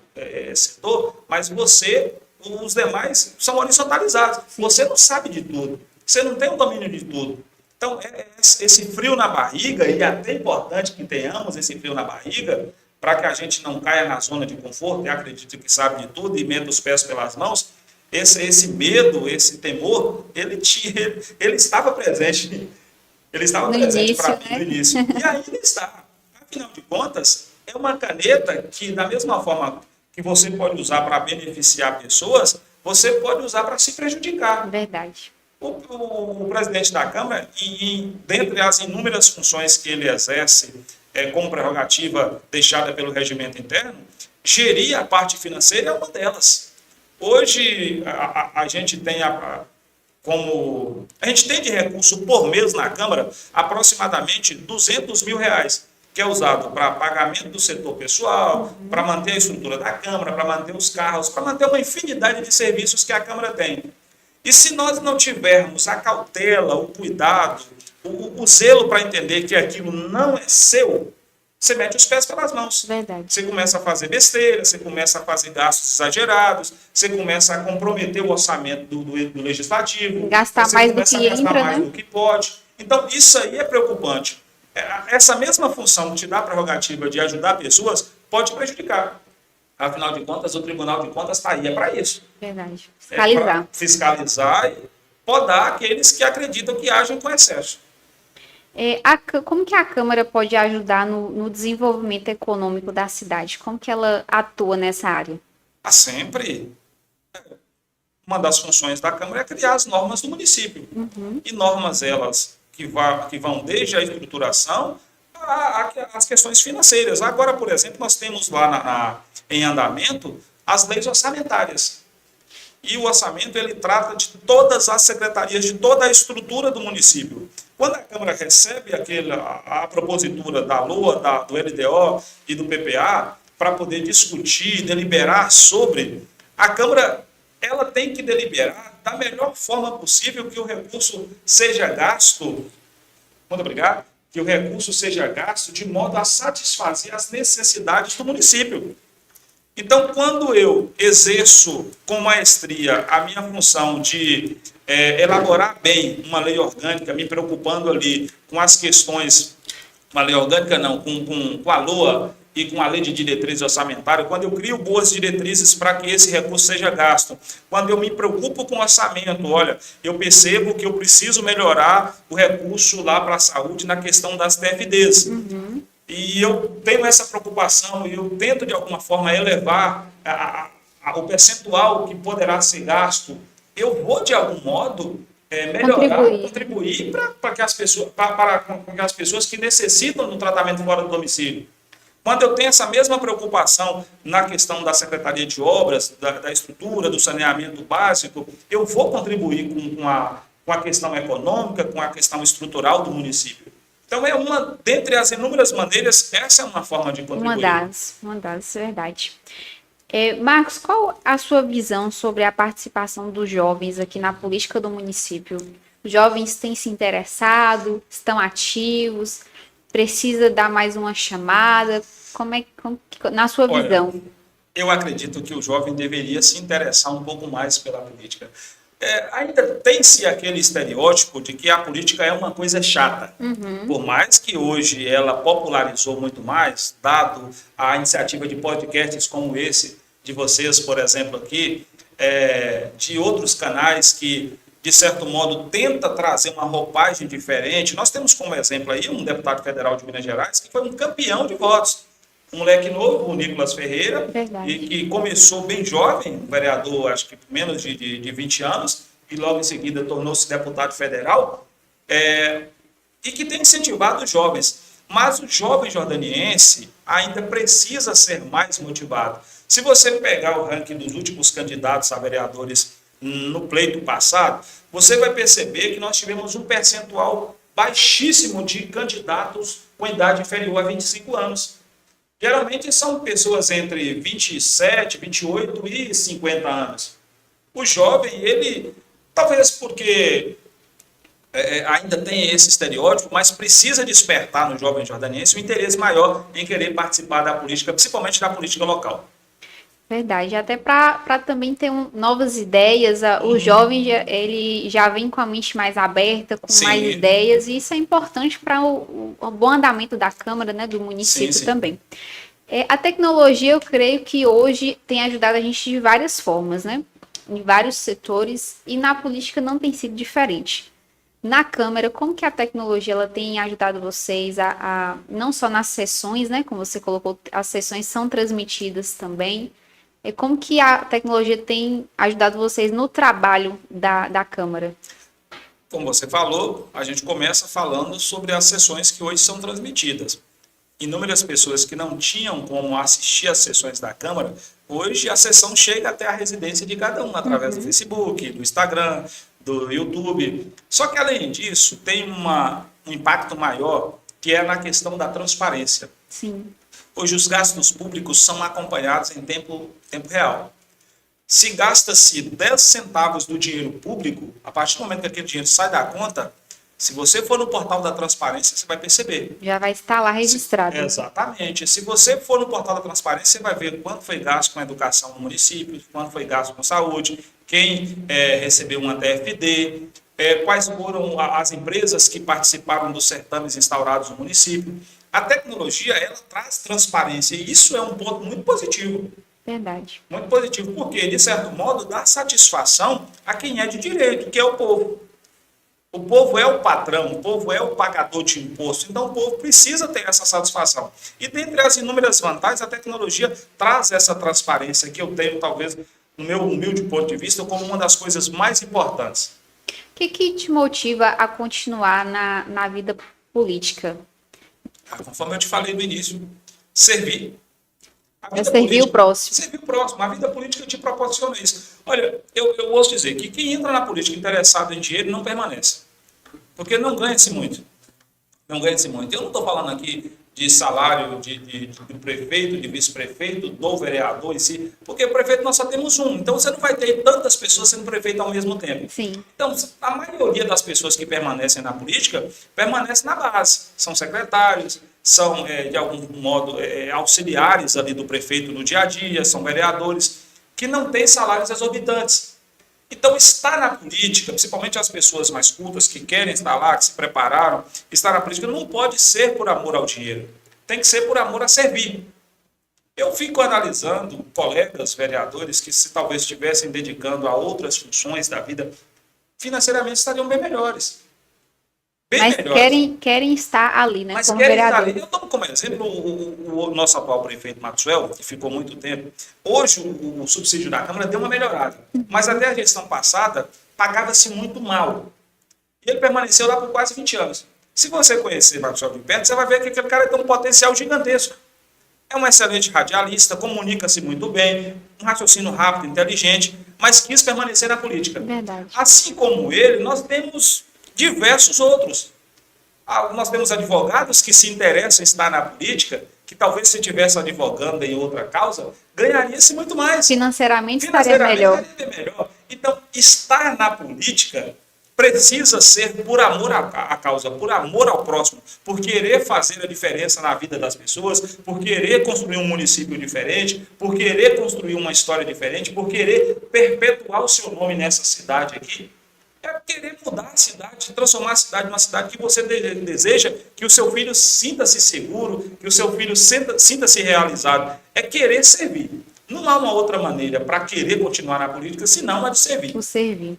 setor, mas os demais são horizontalizados. Você não sabe de tudo, você não tem o domínio de tudo. Então, esse frio na barriga, e é até importante que tenhamos esse frio na barriga, para que a gente não caia na zona de conforto, e acredite que sabe de tudo, e meta os pés pelas mãos. Esse medo, esse temor, ele estava presente. Ele estava presente para mim no início. E ainda está. Afinal de contas, é uma caneta que, da mesma forma que você pode usar para beneficiar pessoas, você pode usar para se prejudicar.
Verdade.
O presidente da Câmara, dentre as inúmeras funções que ele exerce como prerrogativa deixada pelo regimento interno, gerir a parte financeira é uma delas. Hoje, a gente tem como a gente tem de recurso por mês na Câmara, aproximadamente R$ 200 mil, que é usado para pagamento do setor pessoal, para manter a estrutura da Câmara, para manter os carros, para manter uma infinidade de serviços que a Câmara tem. E se nós não tivermos a cautela, o cuidado, o zelo para entender que aquilo não é seu, você mete os pés pelas mãos.
Verdade.
Você começa a fazer besteira, você começa a fazer gastos exagerados, você começa a comprometer o orçamento do legislativo.
Gastar mais do que entra,
mais
né?
do que pode. Então, isso aí é preocupante. Essa mesma função que te dá a prerrogativa de ajudar pessoas pode prejudicar. Afinal de contas, o Tribunal de Contas está aí, é para isso.
Verdade. Fiscalizar.
Fiscalizar e podar aqueles que acreditam que agem com excesso.
Como que a Câmara pode ajudar no desenvolvimento econômico da cidade? Como que ela atua nessa área?
Sempre. Uma das funções da Câmara é criar as normas do município. E normas elas que vão desde a estruturação às questões financeiras. Agora, por exemplo, nós temos lá em andamento as leis orçamentárias. E o orçamento ele trata de todas as secretarias, de toda a estrutura do município. Quando a Câmara recebe a propositura da LOA, do LDO e do PPA, para poder discutir, deliberar sobre, a Câmara ela tem que deliberar da melhor forma possível que o recurso seja gasto. Muito obrigado. Que o recurso seja gasto de modo a satisfazer as necessidades do município. Então, quando eu exerço com maestria a minha função de elaborar bem uma lei orgânica, me preocupando ali com as questões, uma lei orgânica não, com a LOA e com a lei de diretrizes orçamentárias, quando eu crio boas diretrizes para que esse recurso seja gasto, quando eu me preocupo com o orçamento, olha, eu percebo que eu preciso melhorar o recurso lá para a saúde na questão das TFDs. E eu tenho essa preocupação e eu tento, de alguma forma, elevar o percentual que poderá ser gasto. Eu vou, de algum modo, melhorar, contribuir para que as pessoas que necessitam de um tratamento fora do domicílio. Quando eu tenho essa mesma preocupação na questão da Secretaria de Obras, da estrutura, do saneamento básico, eu vou contribuir com a questão econômica, com a questão estrutural do município. Então, dentre as inúmeras maneiras, essa é uma forma de contribuir.
Uma das, é verdade. Marcos, qual a sua visão sobre a participação dos jovens aqui na política do município? Os jovens têm se interessado, estão ativos, precisa dar mais uma chamada? Na sua visão?
Eu acredito que o jovem deveria se interessar um pouco mais pela política. Ainda tem-se aquele estereótipo de que a política é uma coisa chata. Por mais que hoje ela popularizou muito mais, dado a iniciativa de podcasts como esse de vocês, por exemplo, aqui, de outros canais que, de certo modo, tenta trazer uma roupagem diferente. Nós temos como exemplo aí um deputado federal de Minas Gerais que foi um campeão de votos. Um moleque novo, o Nicolas Ferreira, e que começou bem jovem, um vereador, acho que menos de 20 anos, e logo em seguida tornou-se deputado federal, e que tem incentivado os jovens. Mas o jovem jordaniense ainda precisa ser mais motivado. Se você pegar o ranking dos últimos candidatos a vereadores no pleito passado, você vai perceber que nós tivemos um percentual baixíssimo de candidatos com idade inferior a 25 anos. Geralmente são pessoas entre 27, 28 e 50 anos. O jovem, ele, talvez porque ainda tem esse estereótipo, mas precisa despertar no jovem jordaniense um interesse maior em querer participar da política, principalmente da política local.
Verdade, até para também ter novas ideias, o jovem ele já vem com a mente mais aberta, com mais ideias, e isso é importante para o bom andamento da Câmara, né, do município também. A tecnologia, eu creio que hoje tem ajudado a gente de várias formas, né, em vários setores, e na política não tem sido diferente. Na Câmara, como que a tecnologia ela tem ajudado vocês não só nas sessões, né, como você colocou, as sessões são transmitidas também. Como que a tecnologia tem ajudado vocês no trabalho da Câmara?
Como você falou, a gente começa falando sobre as sessões que hoje são transmitidas. Inúmeras pessoas que não tinham como assistir às sessões da Câmara, hoje a sessão chega até a residência de cada um, através do Facebook, do Instagram, do YouTube. Só que, além disso, tem um impacto maior, que é na questão da transparência.
Sim.
Hoje, os gastos públicos são acompanhados em tempo real. Se gasta-se 10 centavos do dinheiro público, a partir do momento que aquele dinheiro sai da conta, se você for no portal da transparência, você vai perceber.
Já vai estar lá registrado.
Exatamente. Se você for no portal da transparência, você vai ver quanto foi gasto com educação no município, quanto foi gasto com saúde, quem recebeu uma TFD, quais foram as empresas que participaram dos certames instaurados no município. A tecnologia, ela traz transparência e isso é um ponto muito positivo.
Verdade.
Muito positivo, porque, de certo modo, dá satisfação a quem é de direito, que é o povo. O povo é o patrão, o povo é o pagador de imposto, então o povo precisa ter essa satisfação. E dentre as inúmeras vantagens, a tecnologia traz essa transparência que eu tenho, talvez, no meu humilde ponto de vista, como uma das coisas mais importantes.
O que te motiva a continuar na vida política?
Conforme eu te falei no início, servir.
Servir o próximo.
Servir o próximo. A vida política te proporciona isso. Olha, eu ouço dizer que quem entra na política interessado em dinheiro não permanece. Porque não ganha-se muito. Não ganha-se muito. Eu não estou falando aqui de salário do prefeito, de vice-prefeito, do vereador em si, porque o prefeito nós só temos um. Então você não vai ter tantas pessoas sendo prefeito ao mesmo tempo.
Sim.
Então, a maioria das pessoas que permanecem na política, permanecem na base. São secretários, são, de algum modo, auxiliares ali do prefeito no dia a dia, são vereadores, que não têm salários exorbitantes. Então, estar na política, principalmente as pessoas mais cultas que querem estar lá, que se prepararam, estar na política não pode ser por amor ao dinheiro. Tem que ser por amor a servir. Eu fico analisando colegas vereadores que, se talvez estivessem dedicando a outras funções da vida, financeiramente estariam bem melhores.
Mas querem estar ali, né?
Mas
como
querem
vereador.
estar ali. Eu tomo como exemplo o nosso atual prefeito Maxwell, que ficou muito tempo. Hoje o subsídio da Câmara deu uma melhorada. Mas até a gestão passada pagava-se muito mal. E ele permaneceu lá por quase 20 anos. Se você conhecer Maxwell de perto, você vai ver que aquele cara tem um potencial gigantesco. É um excelente radialista, comunica-se muito bem, um raciocínio rápido, inteligente, mas quis permanecer na política.
Verdade.
Assim como ele, nós temos diversos outros. Nós temos advogados que se interessam em estar na política, que talvez se estivesse advogando em outra causa, ganharia-se muito mais.
Financeiramente estaria melhor.
Então, estar na política precisa ser por amor à causa, por amor ao próximo, por querer fazer a diferença na vida das pessoas, por querer construir um município diferente, por querer construir uma história diferente, por querer perpetuar o seu nome nessa cidade aqui. É querer mudar a cidade, transformar a cidade numa cidade que você deseja, que o seu filho sinta-se seguro, que o seu filho sinta-se realizado. É querer servir. Não há uma outra maneira para querer continuar na política, senão a de servir.
O servir.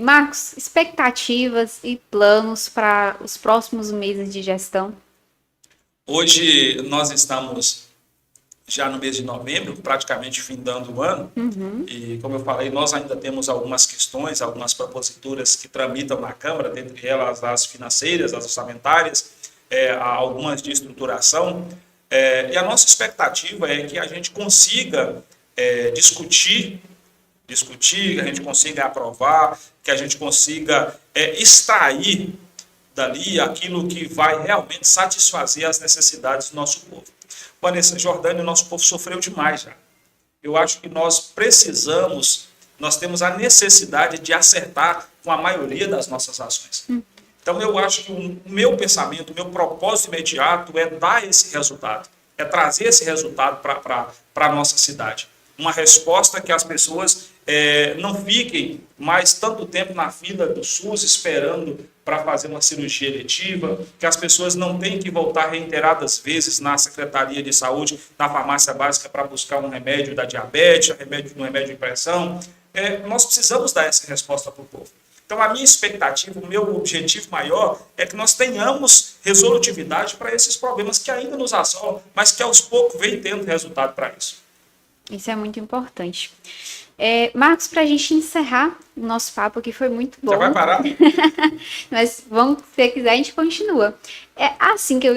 Marcos, expectativas e planos para os próximos meses de gestão?
Hoje nós estamos já no mês de novembro, praticamente findando o ano, e como eu falei, nós ainda temos algumas questões, algumas proposituras que tramitam na Câmara, dentre elas as financeiras, as orçamentárias, algumas de estruturação, e a nossa expectativa é que a gente consiga discutir, que a gente consiga aprovar, que a gente consiga extrair dali aquilo que vai realmente satisfazer as necessidades do nosso povo. Vanessa, Jordânia, o nosso povo sofreu demais já. Eu acho que nós temos a necessidade de acertar com a maioria das nossas ações. Então, eu acho que o meu pensamento, o meu propósito imediato é dar esse resultado, é trazer esse resultado para a nossa cidade. Uma resposta que as pessoas não fiquem mais tanto tempo na fila do SUS esperando para fazer uma cirurgia eletiva, que as pessoas não tenham que voltar reiteradas vezes na Secretaria de Saúde, na farmácia básica para buscar um remédio da diabetes, um remédio de pressão. Nós precisamos dar essa resposta para o povo. Então, a minha expectativa, o meu objetivo maior é que nós tenhamos resolutividade para esses problemas que ainda nos assolam, mas que aos poucos vem tendo resultado para isso.
Isso é muito importante. Marcos, para a gente encerrar o nosso papo aqui, foi muito bom.
Já vai parar?
Mas se você quiser, a gente continua. É assim que eu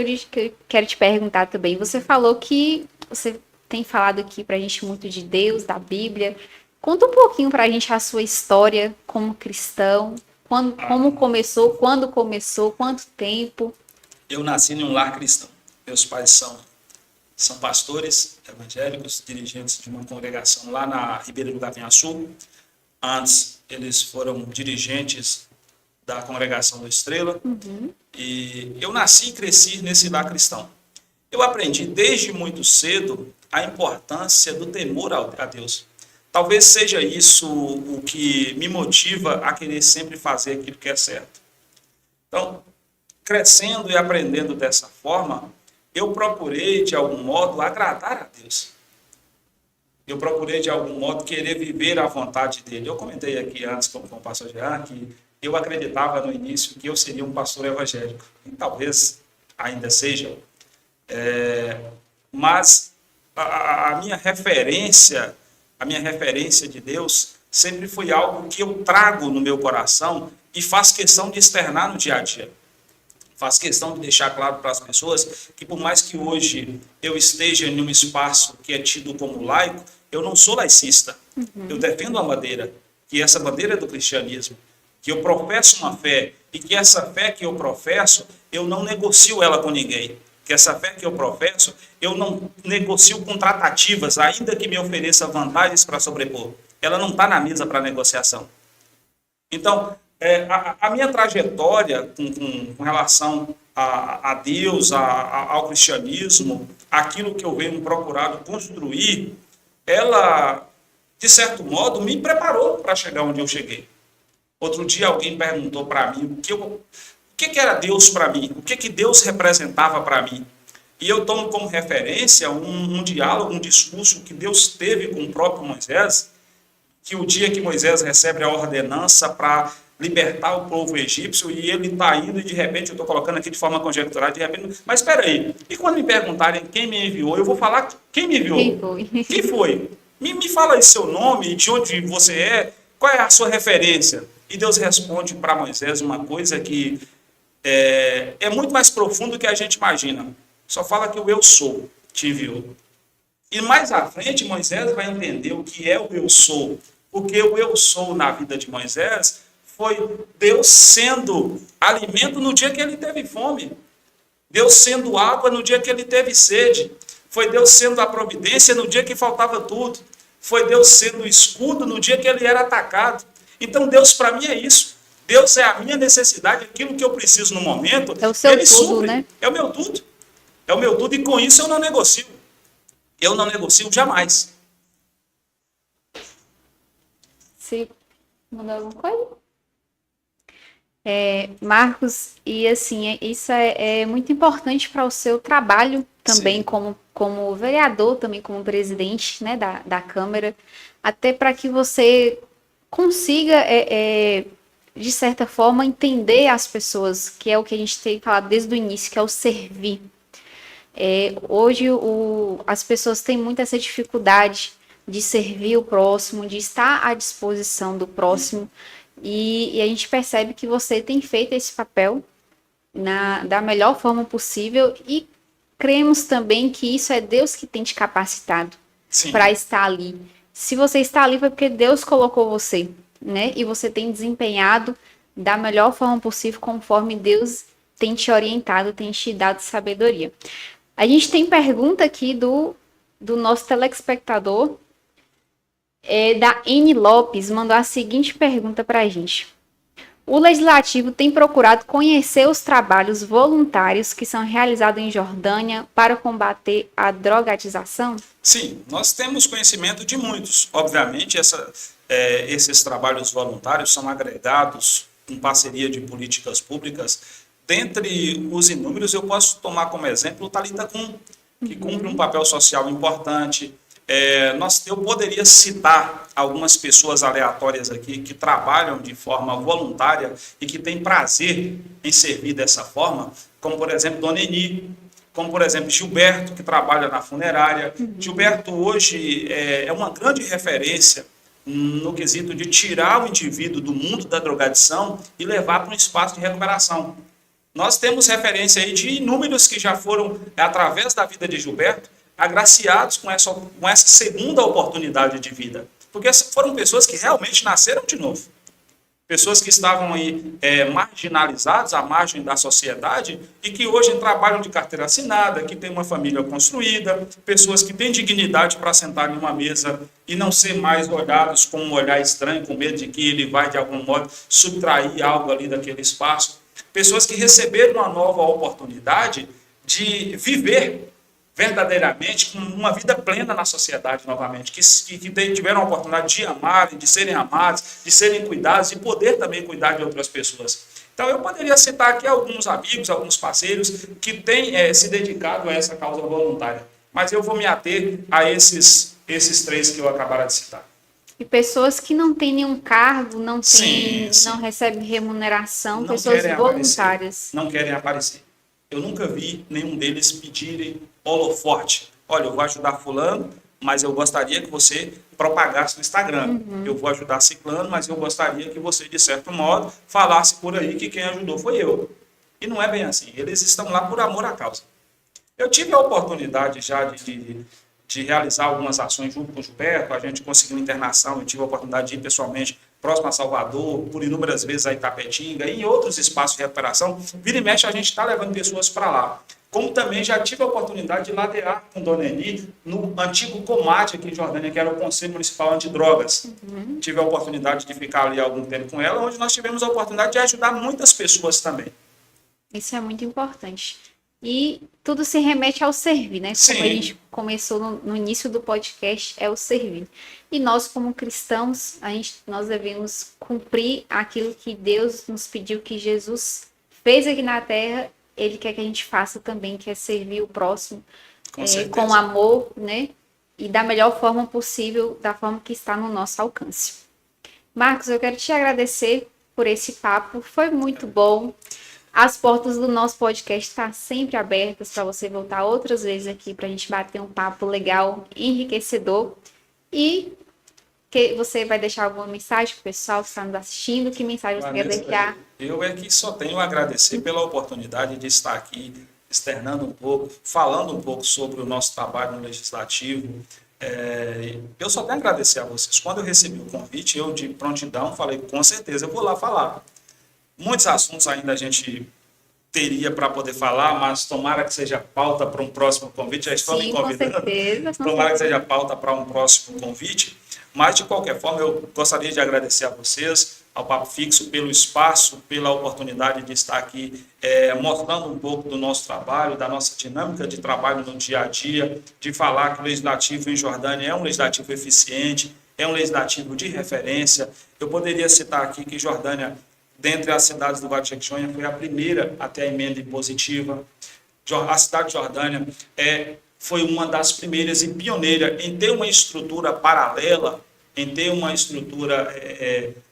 quero te perguntar também. Você falou que você tem falado aqui para a gente muito de Deus, da Bíblia, Conta um pouquinho para a gente a sua história como cristão, como começou, quando começou, quanto tempo.
Eu nasci em um lar cristão. Meus pais são pastores evangélicos, dirigentes de uma congregação lá na Ribeira do Gaviaçu. Antes, eles foram dirigentes da congregação do Estrela. E eu nasci e cresci nesse lar cristão. Eu aprendi desde muito cedo a importância do temor a Deus. Talvez seja isso o que me motiva a querer sempre fazer aquilo que é certo. Então, crescendo e aprendendo dessa forma, eu procurei, de algum modo, agradar a Deus. Eu procurei, de algum modo, querer viver a vontade dele. Eu comentei aqui antes com o pastor Jean que eu acreditava no início que eu seria um pastor evangélico. E talvez ainda seja. Mas a minha referência de Deus sempre foi algo que eu trago no meu coração e faço questão de externar no dia a dia. Faço questão de deixar claro para as pessoas que por mais que hoje eu esteja em um espaço que é tido como laico, eu não sou laicista. Eu defendo uma bandeira, que essa bandeira é do cristianismo, que eu professo uma fé e que essa fé que eu professo, eu não negocio ela com ninguém. Que essa fé que eu professo, eu não negocio com tratativas, ainda que me ofereça vantagens para sobrepor. Ela não está na mesa para negociação. Então, a minha trajetória com relação a Deus, ao cristianismo, aquilo que eu venho procurado construir, ela, de certo modo, me preparou para chegar onde eu cheguei. Outro dia alguém perguntou para mim o que era Deus para mim, o que Deus representava para mim. E eu tomo como referência um diálogo, um discurso que Deus teve com o próprio Moisés, que o dia que Moisés recebe a ordenança para libertar o povo egípcio, e ele está indo e de repente, eu estou colocando aqui de forma conjectural, de repente, mas espera aí, e quando me perguntarem quem me enviou, eu vou falar quem me enviou.
Quem foi?
Quem foi? Me fala aí seu nome, de onde você é, qual é a sua referência? E Deus responde para Moisés uma coisa que é muito mais profundo do que a gente imagina. Só fala que o eu sou te enviou. E mais à frente, Moisés vai entender o que é o eu sou. Porque o eu sou na vida de Moisés foi Deus sendo alimento no dia que ele teve fome. Deus sendo água no dia que ele teve sede. Foi Deus sendo a providência no dia que faltava tudo. Foi Deus sendo o escudo no dia que ele era atacado. Então Deus para mim é isso. Deus é a minha necessidade, aquilo que eu preciso no momento.
É o seu
ele
tudo,
supre.
né?
É o meu tudo. É o meu tudo e com isso eu não negocio. Eu não negocio jamais.
Você mandou alguma coisa? Marcos, e assim, isso é muito importante para o seu trabalho também como vereador, também como presidente, né, da Câmara, até para que você consiga, de certa forma, entender as pessoas, que é o que a gente tem falado desde o início, que é o servir. Hoje as pessoas têm muito essa dificuldade de servir o próximo, de estar à disposição do próximo, e a gente percebe que você tem feito esse papel da melhor forma possível, e cremos também que isso é Deus que tem te capacitado para estar ali. Se você está ali foi porque Deus colocou você, né? E você tem desempenhado da melhor forma possível, conforme Deus tem te orientado, tem te dado sabedoria. A gente tem pergunta aqui do nosso telespectador, da N. Lopes, mandou a seguinte pergunta para a gente. O Legislativo tem procurado conhecer os trabalhos voluntários que são realizados em Jordânia para combater a drogadização?
Sim, nós temos conhecimento de muitos. Obviamente, esses trabalhos voluntários são agregados em parceria de políticas públicas. Dentre os inúmeros, eu posso tomar como exemplo o Talitha Kum, que cumpre um papel social importante. Eu poderia citar algumas pessoas aleatórias aqui que trabalham de forma voluntária e que têm prazer em servir dessa forma, como, por exemplo, Dona Eni, como, por exemplo, Gilberto, que trabalha na funerária. Gilberto hoje é uma grande referência no quesito de tirar o indivíduo do mundo da drogadição e levar para um espaço de recuperação. Nós temos referência aí de inúmeros que já foram, através da vida de Gilberto, agraciados com essa segunda oportunidade de vida. porque foram pessoas que realmente nasceram de novo. Pessoas que estavam aí marginalizadas, à margem da sociedade, e que hoje trabalham de carteira assinada, que têm uma família construída, pessoas que têm dignidade para sentar em uma mesa e não ser mais olhados com um olhar estranho, com medo de que ele vai, de algum modo, subtrair algo ali daquele espaço. Pessoas que receberam uma nova oportunidade de viver verdadeiramente com uma vida plena na sociedade novamente, que tiveram a oportunidade de amarem, de serem amados, de serem cuidados, de poder também cuidar de outras pessoas. Então eu poderia citar aqui alguns amigos, alguns parceiros que têm se dedicado a essa causa voluntária, mas eu vou me ater a esses 3 que eu acabara de citar.
E pessoas que não têm nenhum cargo, não
Sim.
recebem remuneração,
Não
pessoas
querem
voluntárias.
não querem aparecer. Eu nunca vi nenhum deles pedirem holoforte. Olha, eu vou ajudar fulano, mas eu gostaria que você propagasse no Instagram. Eu vou ajudar ciclano, mas eu gostaria que você, de certo modo, falasse por aí que quem ajudou foi eu. E não é bem assim. Eles estão lá por amor à causa. Eu tive a oportunidade já de realizar algumas ações junto com o Gilberto, a gente conseguiu internação, eu tive a oportunidade de ir pessoalmente próximo a Salvador, por inúmeras vezes a Itapetinga, e em outros espaços de recuperação. Vira e mexe, a gente está levando pessoas para lá. Como também já tive a oportunidade de ladear com Dona Eni no antigo COMAT aqui em Jordânia, que era o Conselho Municipal Antidrogas. Tive a oportunidade de ficar ali algum tempo com ela, onde nós tivemos a oportunidade de ajudar muitas pessoas também.
Isso é muito importante. E tudo se remete ao servir, né?
Sim.
Como a gente começou no início do podcast, é o servir. E nós, como cristãos, nós devemos cumprir aquilo que Deus nos pediu, que Jesus fez aqui na Terra. Ele quer que a gente faça também, que é servir o próximo com amor, né? E da melhor forma possível, da forma que está no nosso alcance. Marcos, eu quero te agradecer por esse papo, foi muito bom. As portas do nosso podcast estão sempre abertas para você voltar outras vezes aqui para a gente bater um papo legal, enriquecedor. E que você vai deixar alguma mensagem para o pessoal que está nos assistindo? Que mensagem você quer deixar?
Eu que só tenho a agradecer pela oportunidade de estar aqui, externando um pouco, falando um pouco sobre o nosso trabalho no Legislativo. Eu só tenho a agradecer a vocês. Quando eu recebi o convite, eu de prontidão falei, com certeza eu vou lá falar. Muitos assuntos ainda a gente teria para poder falar, mas tomara que seja pauta para um próximo convite. Já estou me convidando.
Com certeza.
Tomara que seja pauta para um próximo convite. Mas, de qualquer forma, eu gostaria de agradecer a vocês, ao Papo Fixo, pelo espaço, pela oportunidade de estar aqui mostrando um pouco do nosso trabalho, da nossa dinâmica de trabalho no dia a dia, de falar que o Legislativo em Jordânia é um legislativo eficiente, é um legislativo de referência. Eu poderia citar aqui que Jordânia, dentre as cidades do Vale do Jequitinhonha, foi a primeira a ter a emenda impositiva. A cidade de Jordânia foi uma das primeiras e pioneira em ter uma estrutura paralela, em ter uma estrutura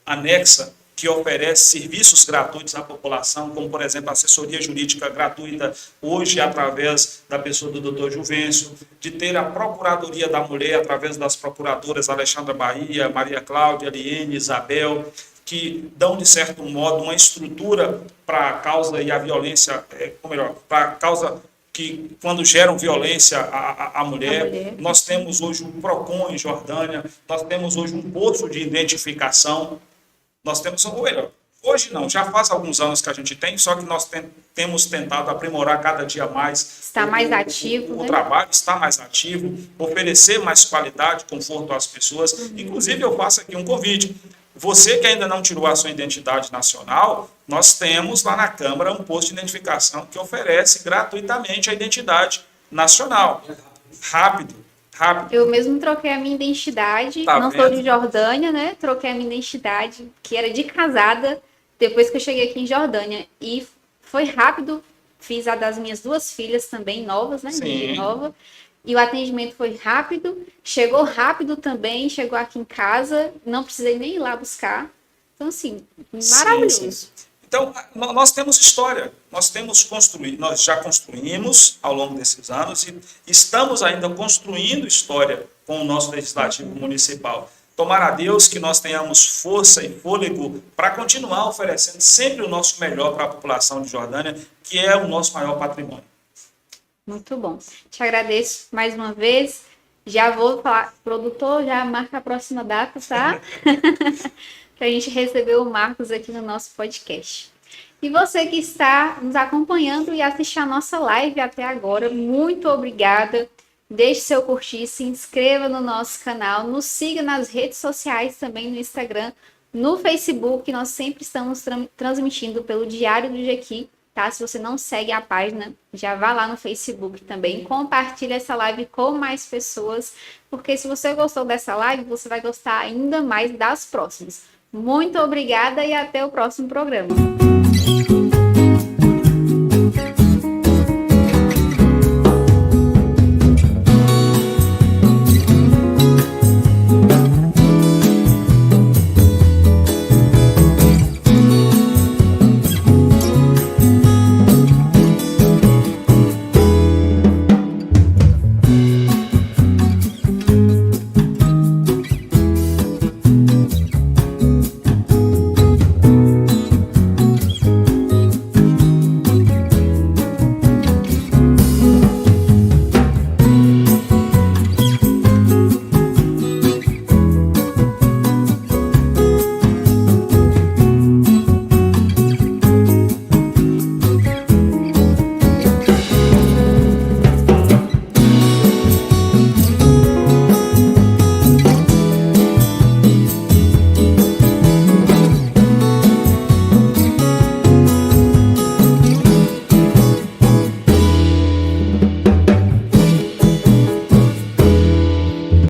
anexa que oferece serviços gratuitos à população, como, por exemplo, assessoria jurídica gratuita, hoje através da pessoa do Dr. Juvencio, de ter a Procuradoria da Mulher através das procuradoras Alexandra Bahia, Maria Cláudia, Liene, Isabel, que dão, de certo modo, uma estrutura para a causa e a violência, ou melhor, para a causa que, quando geram violência à mulher. Nós temos hoje um PROCON em Jordânia, nós temos hoje um posto de identificação, nós temos, ou melhor, hoje não, já faz alguns anos que a gente tem, só que nós temos tentado aprimorar cada dia mais.
Está mais ativo,
o trabalho está mais ativo, oferecer mais qualidade, conforto às pessoas. Inclusive, eu faço aqui um convite. Você que ainda não tirou a sua identidade nacional, nós temos lá na Câmara um posto de identificação que oferece gratuitamente a identidade nacional. Rápido.
Eu mesmo troquei a minha identidade, não sou de Jordânia, né? Troquei a minha identidade, que era de casada, depois que eu cheguei aqui em Jordânia. E foi rápido, fiz a das minhas 2 filhas também, novas, né?
Sim.
Nova. E o atendimento foi rápido, chegou rápido também, chegou aqui em casa, não precisei nem ir lá buscar. Então, assim, maravilhoso.
Sim. Então, nós temos história, nós já construímos ao longo desses anos e estamos ainda construindo história com o nosso Legislativo Municipal. Tomara a Deus que nós tenhamos força e fôlego para continuar oferecendo sempre o nosso melhor para a população de Jordânia, que é o nosso maior patrimônio.
Muito bom. Te agradeço mais uma vez Já vou falar, produtor, já marca a próxima data, tá? Para a gente receber o Marcos aqui no nosso podcast. E você que está nos acompanhando e assistiu a nossa live até agora, muito obrigada. Deixe seu curtir, se inscreva no nosso canal, nos siga nas redes sociais também, no Instagram, no Facebook. Nós sempre estamos transmitindo pelo Diário do Jequi, tá? Se você não segue a página, já vá lá no Facebook também, compartilhe essa live com mais pessoas, porque se você gostou dessa live, você vai gostar ainda mais das próximas. Muito obrigada e até o próximo programa.